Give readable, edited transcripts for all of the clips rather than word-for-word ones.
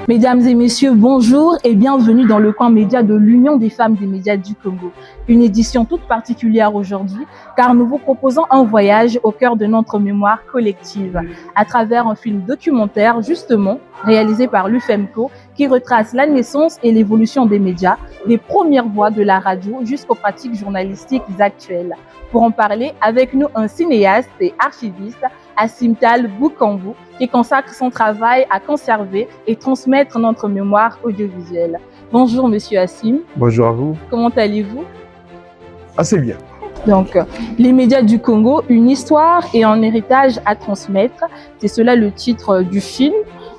Mesdames et messieurs, bonjour et bienvenue dans le coin média de l'Union des femmes des médias du Congo. Une édition toute particulière aujourd'hui car nous vous proposons un voyage au cœur de notre mémoire collective à travers un film documentaire justement réalisé par l'UFEMCO qui retrace la naissance et l'évolution des médias, des premières voix de la radio jusqu'aux pratiques journalistiques actuelles. Pour en parler, avec nous un cinéaste et archiviste, Hassim Tall Boukambu, qui consacre son travail à conserver et transmettre notre mémoire audiovisuelle. Bonjour Monsieur Hassim. Bonjour à vous. Comment allez-vous? Assez bien. Donc, les médias du Congo, une histoire et un héritage à transmettre, c'est cela le titre du film.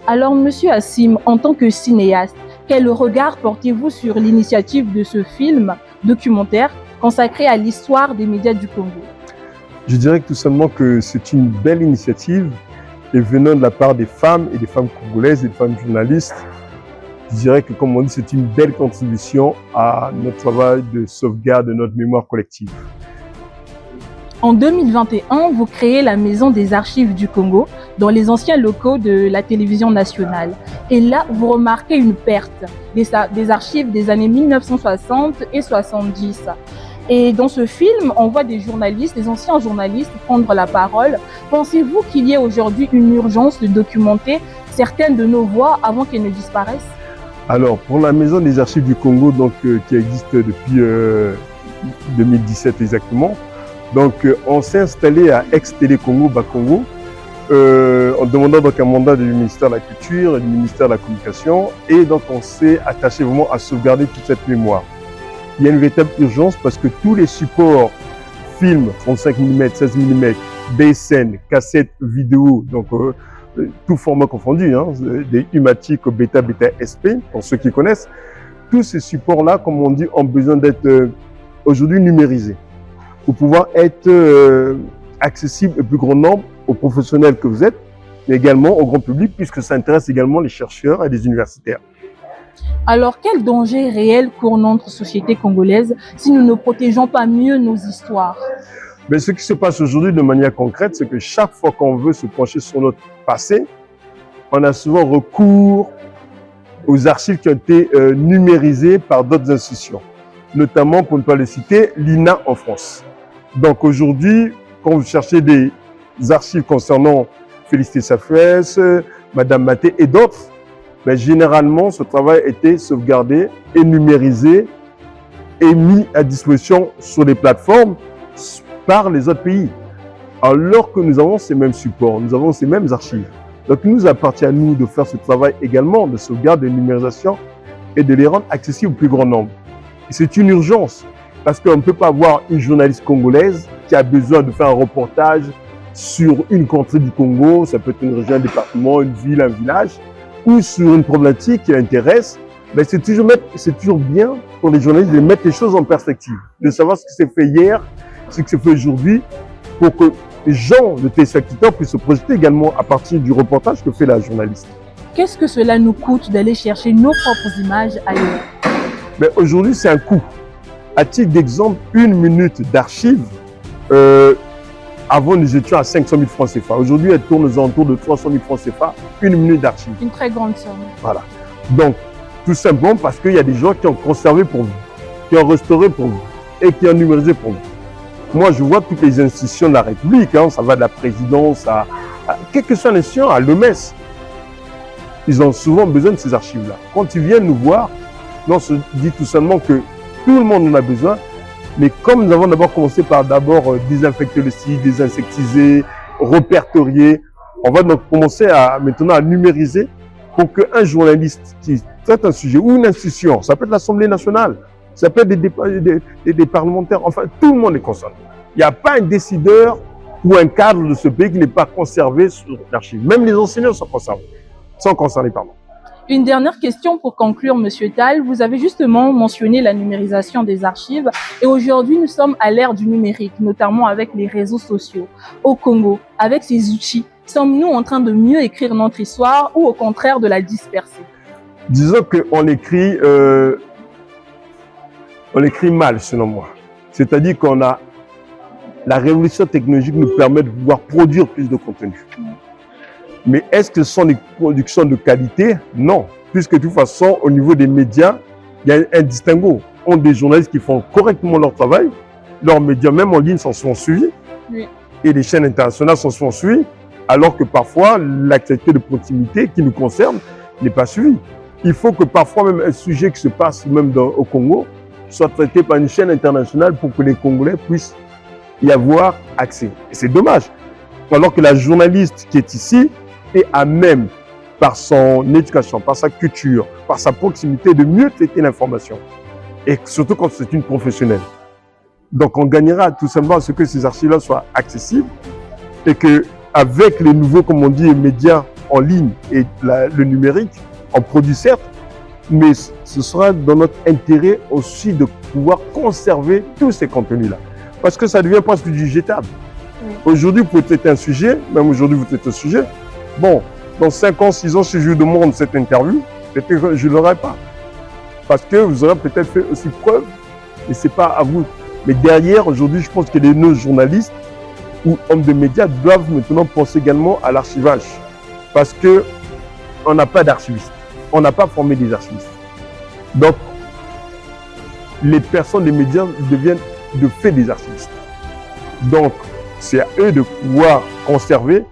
Alors Monsieur Hassim, en tant que cinéaste, quel regard portez-vous sur l'initiative de ce film documentaire consacré à l'histoire des médias du Congo? Je dirais tout simplement que c'est une belle initiative et venant de la part des femmes et des femmes congolaises et des femmes journalistes, je dirais que, comme on dit, c'est une belle contribution à notre travail de sauvegarde de notre mémoire collective. En 2021, vous créez la Maison des Archives du Congo dans les anciens locaux de la télévision nationale. Et là, vous remarquez une perte des archives des années 1960 et 70. Et dans ce film, on voit des journalistes, des anciens journalistes prendre la parole. Pensez-vous qu'il y ait aujourd'hui une urgence de documenter certaines de nos voix avant qu'elles ne disparaissent? Alors, pour la Maison des Archives du Congo, donc, qui existe depuis 2017 exactement, donc, on s'est installé à Ex-Télé Congo, Bas-Congo, en demandant donc un mandat du ministère de la Culture et du ministère de la Communication. Et donc, on s'est attaché vraiment à sauvegarder toute cette mémoire. Il y a une véritable urgence parce que tous les supports, films, 35 mm, 16 mm, BSN, cassettes, vidéos, donc tout format confondu, hein, des U-matic, bêta, bêta SP, pour ceux qui connaissent, tous ces supports-là, comme on dit, ont besoin d'être aujourd'hui numérisés pour pouvoir être accessibles au plus grand nombre, aux professionnels que vous êtes, mais également au grand public, puisque ça intéresse également les chercheurs et les universitaires. Alors, quel danger réel court notre société congolaise si nous ne protégeons pas mieux nos histoires? Mais ce qui se passe aujourd'hui de manière concrète, c'est que chaque fois qu'on veut se pencher sur notre passé, on a souvent recours aux archives qui ont été numérisées par d'autres institutions, notamment, pour ne pas le citer, l'INA en France. Donc aujourd'hui, quand vous cherchez des archives concernant Félicité Safouès, Madame Maté et d'autres, mais généralement, ce travail était sauvegardé et numérisé et mis à disposition sur les plateformes par les autres pays. Alors que nous avons ces mêmes supports, nous avons ces mêmes archives. Donc, il nous appartient à nous de faire ce travail également de sauvegarde, de numérisation et de les rendre accessibles au plus grand nombre. Et c'est une urgence parce qu'on ne peut pas avoir une journaliste congolaise qui a besoin de faire un reportage sur une contrée du Congo, ça peut être une région, un département, une ville, un village, ou sur une problématique qui l'intéresse, ben c'est toujours bien pour les journalistes de mettre les choses en perspective, de savoir ce qui s'est fait hier, ce qui s'est fait aujourd'hui, pour que les gens, les téléspectateurs, puissent se projeter également à partir du reportage que fait la journaliste. Qu'est-ce que cela nous coûte d'aller chercher nos propres images ailleurs? Ben aujourd'hui, c'est un coût. À titre d'exemple, 1 minute d'archives, avant, nous étions à 500 000 francs CFA. Aujourd'hui, elle tourne aux alentours de 300 000 francs CFA, 1 minute d'archives. Une très grande somme. Voilà. Donc, tout simplement parce qu'il y a des gens qui ont conservé pour vous, qui ont restauré pour vous et qui ont numérisé pour vous. Moi, je vois toutes les institutions de la République, hein, ça va de la présidence à quelle que soit l'institution, à l'OMS. Ils ont souvent besoin de ces archives-là. Quand ils viennent nous voir, on se dit tout simplement que tout le monde en a besoin. Mais comme nous avons d'abord commencé par désinfecter le site, désinsectiser, répertorier, on va donc commencer maintenant à numériser pour qu'un journaliste qui traite un sujet ou une institution, ça peut être l'Assemblée nationale, ça peut être des parlementaires, enfin tout le monde est concerné. Il n'y a pas un décideur ou un cadre de ce pays qui n'est pas conservé sur l'archive. Même les enseignants sont concernés. Une dernière question pour conclure, Monsieur Tall. Vous avez justement mentionné la numérisation des archives et aujourd'hui, nous sommes à l'ère du numérique, notamment avec les réseaux sociaux. Au Congo, avec ces outils, sommes-nous en train de mieux écrire notre histoire ou au contraire de la disperser? Disons qu'on écrit mal, selon moi. C'est-à-dire qu'on a la révolution technologique nous permet de pouvoir produire plus de contenu. Mais est-ce que ce sont des productions de qualité? Non. puisque de toute façon, au niveau des médias, il y a un distinguo. On a des journalistes qui font correctement leur travail, leurs médias, même en ligne, s'en sont suivis, Oui. et les chaînes internationales s'en sont suivies, alors que parfois, l'actualité de proximité qui nous concerne n'est pas suivie. Il faut que parfois, même un sujet qui se passe même au Congo, soit traité par une chaîne internationale pour que les Congolais puissent y avoir accès. Et c'est dommage. Alors que la journaliste qui est ici est à même, par son éducation, par sa culture, par sa proximité, de mieux traiter l'information. Et surtout quand c'est une professionnelle. Donc on gagnera tout simplement à ce que ces archives-là soient accessibles et qu'avec les nouveaux, comme on dit, médias en ligne et le numérique, on produit certes, mais ce sera dans notre intérêt aussi de pouvoir conserver tous ces contenus-là. Parce que ça devient presque du jetable. Oui. Aujourd'hui, vous pouvez traiter un sujet, même aujourd'hui, vous traitez un sujet. Bon, dans 5 ans, 6 ans, si je vous demande cette interview, peut-être je ne l'aurai pas. Parce que vous aurez peut-être fait aussi preuve, et ce n'est pas à vous. Mais derrière, aujourd'hui, je pense que nos journalistes ou hommes de médias doivent maintenant penser également à l'archivage. Parce qu'on n'a pas d'archivistes. On n'a pas formé des archivistes. Donc, les personnes des médias deviennent de fait des archivistes. Donc, c'est à eux de pouvoir conserver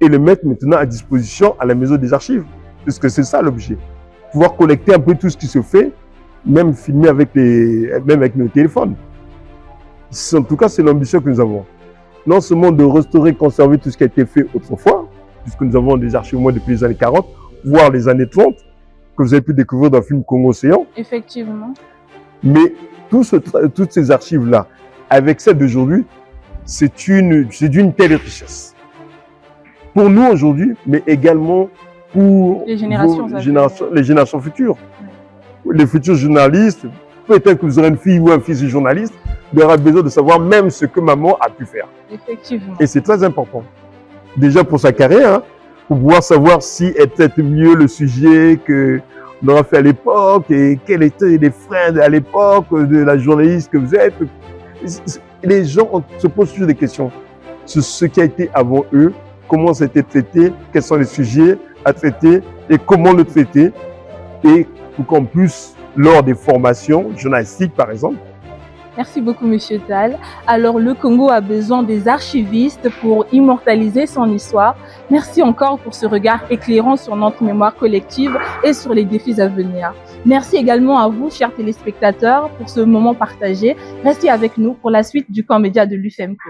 et le mettre maintenant à disposition à la maison des archives. Puisque c'est ça l'objet. Pouvoir collecter un peu tout ce qui se fait, même filmer avec nos téléphones. En tout cas, c'est l'ambition que nous avons. Non seulement de restaurer, conserver tout ce qui a été fait autrefois, puisque nous avons des archives au moins depuis les années 40, voire les années 30, que vous avez pu découvrir dans le film Congo-Océan. Effectivement. Mais toutes ces archives-là, avec celles d'aujourd'hui, c'est d'une telle richesse. Pour nous aujourd'hui, mais également pour les générations futures. Oui. Les futurs journalistes, peut-être que vous aurez une fille ou un fils de journaliste, il aura besoin de savoir même ce que maman a pu faire. Effectivement. Et c'est très important. Déjà pour sa carrière, hein, pour pouvoir savoir si était mieux le sujet qu'on aura fait à l'époque et quels étaient les freins à l'époque de la journaliste que vous êtes. Les gens se posent toujours des questions sur ce qui a été avant eux, comment ça a été traité, quels sont les sujets à traiter et comment le traiter. Et pour qu'en plus, lors des formations journalistiques par exemple. Merci beaucoup, Monsieur Tal. Alors, le Congo a besoin des archivistes pour immortaliser son histoire. Merci encore pour ce regard éclairant sur notre mémoire collective et sur les défis à venir. Merci également à vous, chers téléspectateurs, pour ce moment partagé. Restez avec nous pour la suite du camp média de l'UFEMCO.